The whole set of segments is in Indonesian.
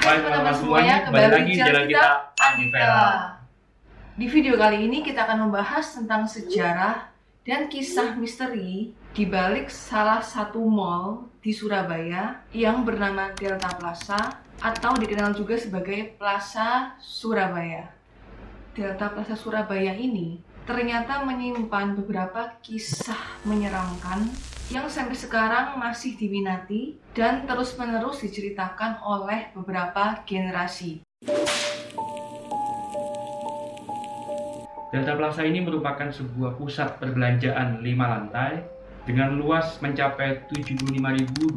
Hai teman-teman semuanya, kembali lagi di jalan kita Anivera. Di video kali ini kita akan membahas tentang sejarah dan kisah misteri di balik salah satu mall di Surabaya yang bernama Delta Plaza atau dikenal juga sebagai Plaza Surabaya. Delta Plaza Surabaya ini ternyata menyimpan beberapa kisah menyeramkan yang sampai sekarang masih diminati dan terus-menerus diceritakan oleh beberapa generasi. Delta Plaza ini merupakan sebuah pusat perbelanjaan 5 lantai dengan luas mencapai 75.270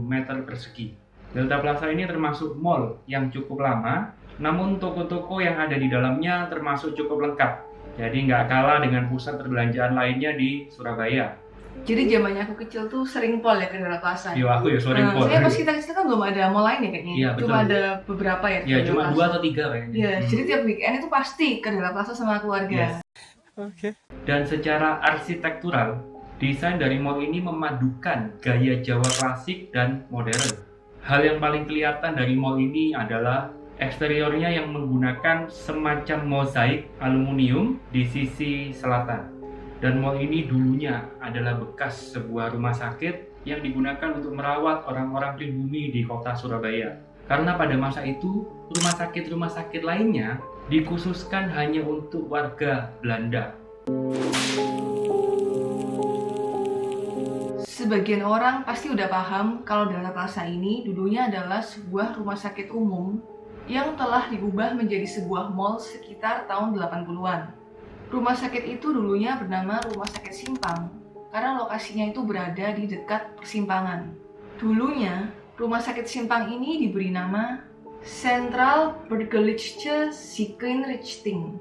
meter persegi. Delta Plaza ini termasuk mall yang cukup lama, namun toko-toko yang ada di dalamnya termasuk cukup lengkap. Jadi nggak kalah dengan pusat perbelanjaan lainnya di Surabaya. Jadi zamannya aku kecil tuh sering pol ya ke Delta Plaza. Iya, aku ya sering pol. Saya pas kita kecil kan belum ada mall lain ya kayaknya. Iya, betul. Cuma ada beberapa ya. Iya, cuma 2 atau 3 kayaknya. Iya, jadi tiap weekend itu pasti ke Delta Plaza sama keluarga. Yes. Oke. Dan secara arsitektural, desain dari mall ini memadukan gaya Jawa klasik dan modern. Hal yang paling kelihatan dari mall ini adalah eksteriornya yang menggunakan semacam mozaik aluminium di sisi selatan. Dan mall ini dulunya adalah bekas sebuah rumah sakit yang digunakan untuk merawat orang-orang pribumi di kota Surabaya. Karena pada masa itu, rumah sakit lainnya dikhususkan hanya untuk warga Belanda. Sebagian orang pasti udah paham kalau Delta Plaza ini dulunya adalah sebuah rumah sakit umum yang telah diubah menjadi sebuah mall sekitar tahun 80-an. Rumah sakit itu dulunya bernama Rumah Sakit Simpang karena lokasinya itu berada di dekat persimpangan. Dulunya, Rumah Sakit Simpang ini diberi nama Central Burgerlijke Ziekenrichting.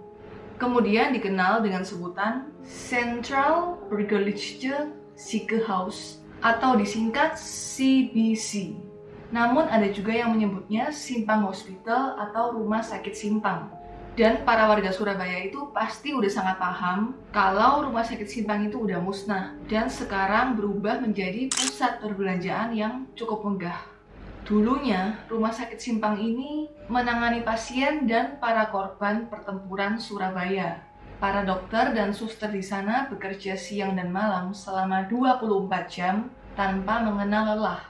Kemudian dikenal dengan sebutan Central Burgerlijke Ziekenhuis atau disingkat CBC. Namun ada juga yang menyebutnya Simpang Hospital atau Rumah Sakit Simpang. Dan para warga Surabaya itu pasti udah sangat paham kalau Rumah Sakit Simpang itu udah musnah dan sekarang berubah menjadi pusat perbelanjaan yang cukup megah. Dulunya, Rumah Sakit Simpang ini menangani pasien dan para korban pertempuran Surabaya. Para dokter dan suster di sana bekerja siang dan malam selama 24 jam tanpa mengenal lelah.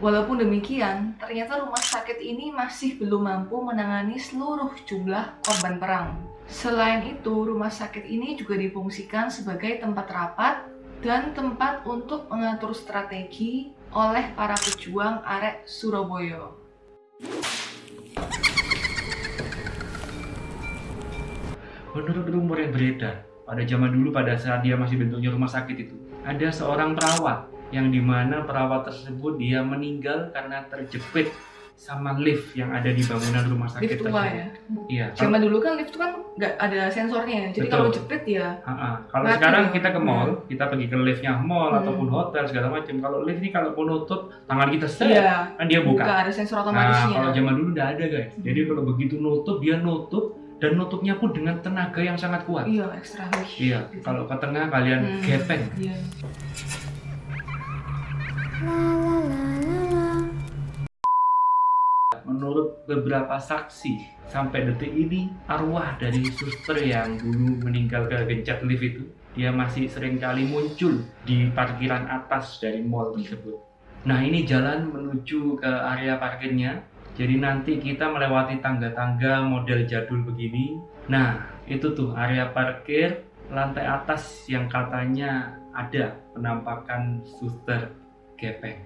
Walaupun demikian, ternyata rumah sakit ini masih belum mampu menangani seluruh jumlah korban perang. Selain itu, rumah sakit ini juga difungsikan sebagai tempat rapat dan tempat untuk mengatur strategi oleh para pejuang arek Surabaya. Menurut rumor yang beredar, pada zaman dulu pada saat dia masih bentuknya rumah sakit itu, ada seorang perawat yang dimana perawat tersebut dia meninggal karena terjepit sama lift yang ada di bangunan rumah sakit lift tua ya? Iya. Zaman dulu kan lift itu kan nggak ada sensornya, jadi kalau jepit ya. Kalau sekarang kita ke mall, kita pergi ke liftnya mall ataupun hotel segala macam. Kalau lift ini kalau penutup tangan kita kan dia buka. Ada sensor otomatisnya. Kalau zaman dulu nggak ada guys. Jadi kalau begitu nutup dia nutup. Dan nutupnya pun dengan tenaga yang sangat kuat. Iya, ekstra. Iya, kalau ke tengah kalian gepeng. Iya. Menurut beberapa saksi, sampai detik ini arwah dari suster yang dulu meninggal kegencet lift itu, dia masih sering kali muncul di parkiran atas dari mall tersebut. Nah, ini jalan menuju ke area parkirnya. Jadi nanti kita melewati tangga-tangga model jadul begini. Nah, itu tuh area parkir lantai atas yang katanya ada penampakan suster gepeng.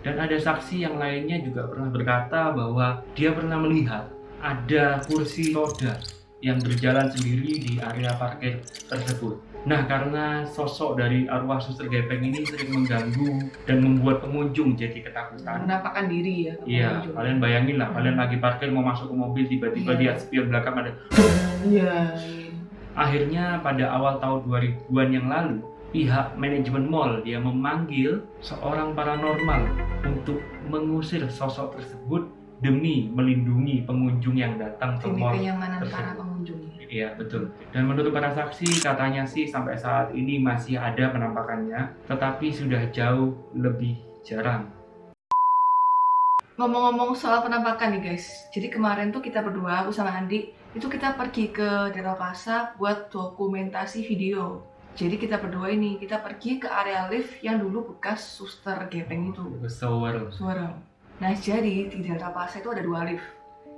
Dan ada saksi yang lainnya juga pernah berkata bahwa dia pernah melihat ada kursi roda yang berjalan sendiri di area parkir tersebut. Nah, karena sosok dari arwah suster gepeng ini sering mengganggu dan membuat pengunjung jadi ketakutan. Menampakkan diri ya. Iya, kalian bayangin lah, kalian lagi parkir mau masuk ke mobil, tiba-tiba di spion belakang ada. Iya. Akhirnya pada awal tahun 2000-an yang lalu, pihak manajemen mall dia memanggil seorang paranormal untuk mengusir sosok tersebut demi melindungi pengunjung yang datang ke demi mall kenyamanan tersebut. para pengunjung. Iya, betul. Dan menurut para saksi, katanya sih sampai saat ini masih ada penampakannya, tetapi sudah jauh lebih jarang. Ngomong-ngomong soal penampakan nih guys, jadi kemarin tuh kita berdua, aku sama Andi, itu kita pergi ke Daerah Plaza buat dokumentasi video. Jadi kita berdua ini, kita pergi ke area lift yang dulu bekas suster gepeng itu. Sewer. Nah jadi di Daerah Plaza itu ada 2 lift.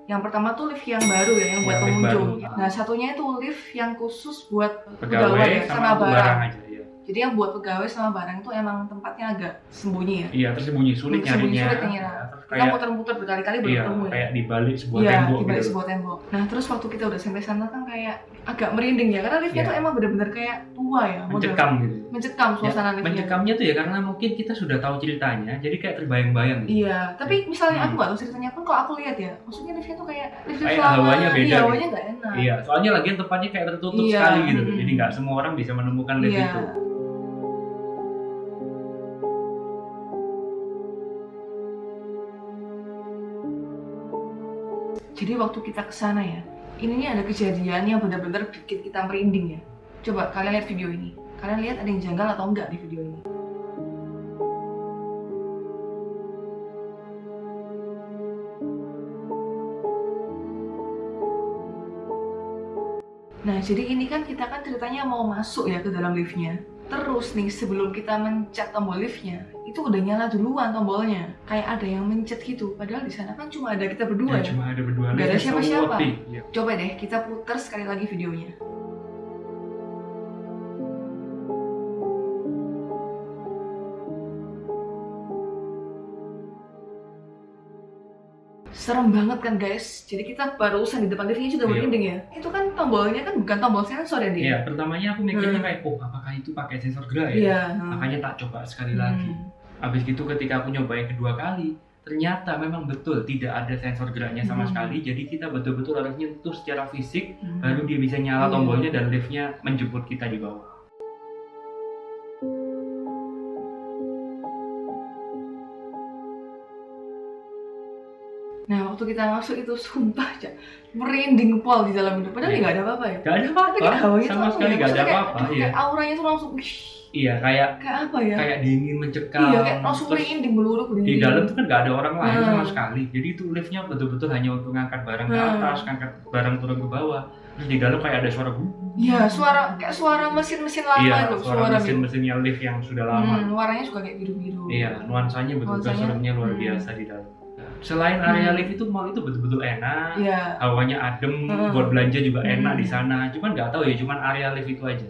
Yang pertama tuh lift yang baru ya, yang buat Yang lift pengunjung. baru. Nah satunya itu lift yang khusus buat Pegawai sama barang aja ya. Jadi yang buat pegawai sama barang itu emang tempatnya agak sembunyi ya. Iya, tersembunyi, sulit nyarinya. Sulit nyarinya. Terus Kita muter-muter berkali-kali belum iya, ketemu ya. kayak di balik sebuah Iya, tembok di balik gitu. sebuah tembok. Nah, terus waktu kita udah sampai sana kan kayak agak merinding ya, karena liftnya Iya. tuh emang bener-bener kayak tua ya. Mencekam gitu. Mencekam suasana liftnya. Mencekamnya tuh ya karena mungkin kita sudah tahu ceritanya, jadi kayak terbayang-bayang gitu. Iya, tapi misalnya aku nggak tahu ceritanya pun kalau aku lihat ya, maksudnya liftnya tuh kayak lift Kayak lama. hawanya beda Iya, gitu. hawanya nggak enak. Iya, soalnya lagian tempatnya kayak tertutup Iya. sekali gitu. Jadi nggak semua orang bisa menemukan lift Iya. itu. Jadi waktu kita kesana ya, ini ada kejadian yang benar-benar bikin kita merinding ya. Coba kalian lihat video ini. Kalian lihat ada yang janggal atau enggak di video ini. Nah, jadi ini kan kita kan ceritanya mau masuk ya ke dalam liftnya. Terus nih sebelum kita mencet tombol liftnya, itu udah nyala duluan tombolnya. Kayak ada yang mencet gitu. Padahal di sana kan cuma ada kita berdua ya. Cuma ada berdua. Gak ada siapa-siapa. Ya. Coba deh kita putar sekali lagi videonya. Serem banget kan guys. Jadi kita barusan di depan liftnya sudah merinding ya. Itu kan tombolnya kan bukan tombol sensor ya dia. Iya, pertamanya aku mikirnya kayak, oh apakah itu pakai sensor gerak ya? Iya. Makanya tak coba sekali lagi. Habis gitu ketika aku nyobain kedua kali, ternyata memang betul tidak ada sensor geraknya sama sekali. Jadi kita betul-betul harus nyentuh secara fisik, baru dia bisa nyala tombolnya dan liftnya menjemput kita di bawah. Nah waktu kita masuk itu sumpah aja merinding pol di dalam itu. Padahal nggak ada apa-apa ya. Gak ada apa-apa, sama sekali gak ada apa-apa. Kayak auranya tuh langsung iya, kayak apa ya? Kayak dingin mencekam. Iya, kayak langsung merinding meluruk. Di dalam tuh kan gak ada orang lain sama sekali. Jadi itu liftnya betul-betul hanya untuk ngangkat barang ke atas, ngangkat barang turun ke bawah. Terus di dalam kayak ada suara iya, kayak suara mesin-mesin lama itu. Suara mesin-mesinnya lift yang sudah lama. Warnanya juga kayak biru-biru. Iya, nuansanya betul-betul seremnya luar biasa di dalam. Selain area lift itu, mall itu betul-betul enak. Iya. Hawanya adem, buat belanja juga enak di sana. Cuman nggak tahu ya, cuman area lift itu aja.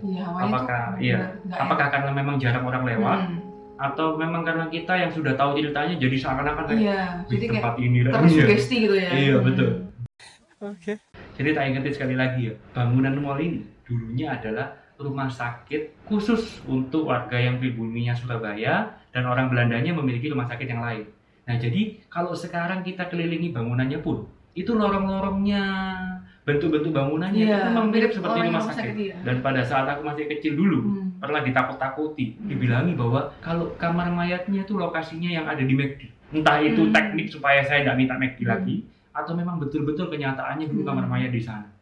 Iya, apakah karena memang jarang orang lewat, atau memang karena kita yang sudah tahu ceritanya jadi seakan-akan kayak jadi tempat kayak ini tersugesti gitu ya. Iya, betul. Oke. Jadi tak ingetin sekali lagi ya, bangunan mall ini dulunya adalah rumah sakit khusus untuk warga yang pribuminya Surabaya dan orang Belandanya memiliki rumah sakit yang lain. Nah, jadi kalau sekarang kita kelilingi bangunannya pun, itu lorong-lorongnya, bentuk-bentuk bangunannya itu memang mirip seperti rumah sakit. Dan pada saat aku masih kecil dulu, pernah ditakut-takuti, dibilangi bahwa kalau kamar mayatnya itu lokasinya yang ada di McD. Entah itu teknik supaya saya nggak minta McD lagi, atau memang betul-betul kenyataannya dulu kamar mayat di sana.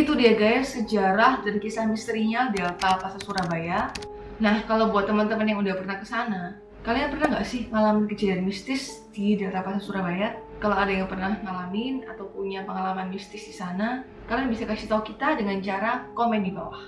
Itu dia guys, sejarah dan kisah misterinya Delta Plaza Surabaya. Nah, kalau buat teman-teman yang udah pernah ke sana, kalian pernah nggak sih ngalamin kejadian mistis di Delta Plaza Surabaya? Kalau ada yang pernah ngalamin atau punya pengalaman mistis di sana, kalian bisa kasih tahu kita dengan cara komen di bawah.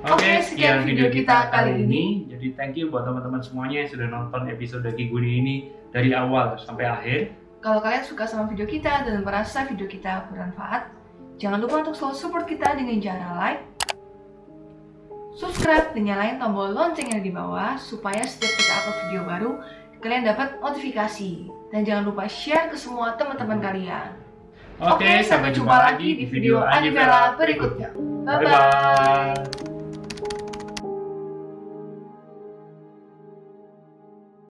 Oke, sekian video kita kali ini. Jadi thank you buat teman-teman semuanya yang sudah nonton episode Kiguni ini dari awal sampai akhir. Kalau kalian suka sama video kita dan merasa video kita bermanfaat, jangan lupa untuk selalu support kita dengan cara like, subscribe, dan nyalain tombol loncengnya di bawah supaya setiap kita upload video baru, kalian dapat notifikasi. Dan jangan lupa share ke semua teman-teman kalian. Oke, sampai jumpa lagi di video Anivela berikutnya. Bye-bye.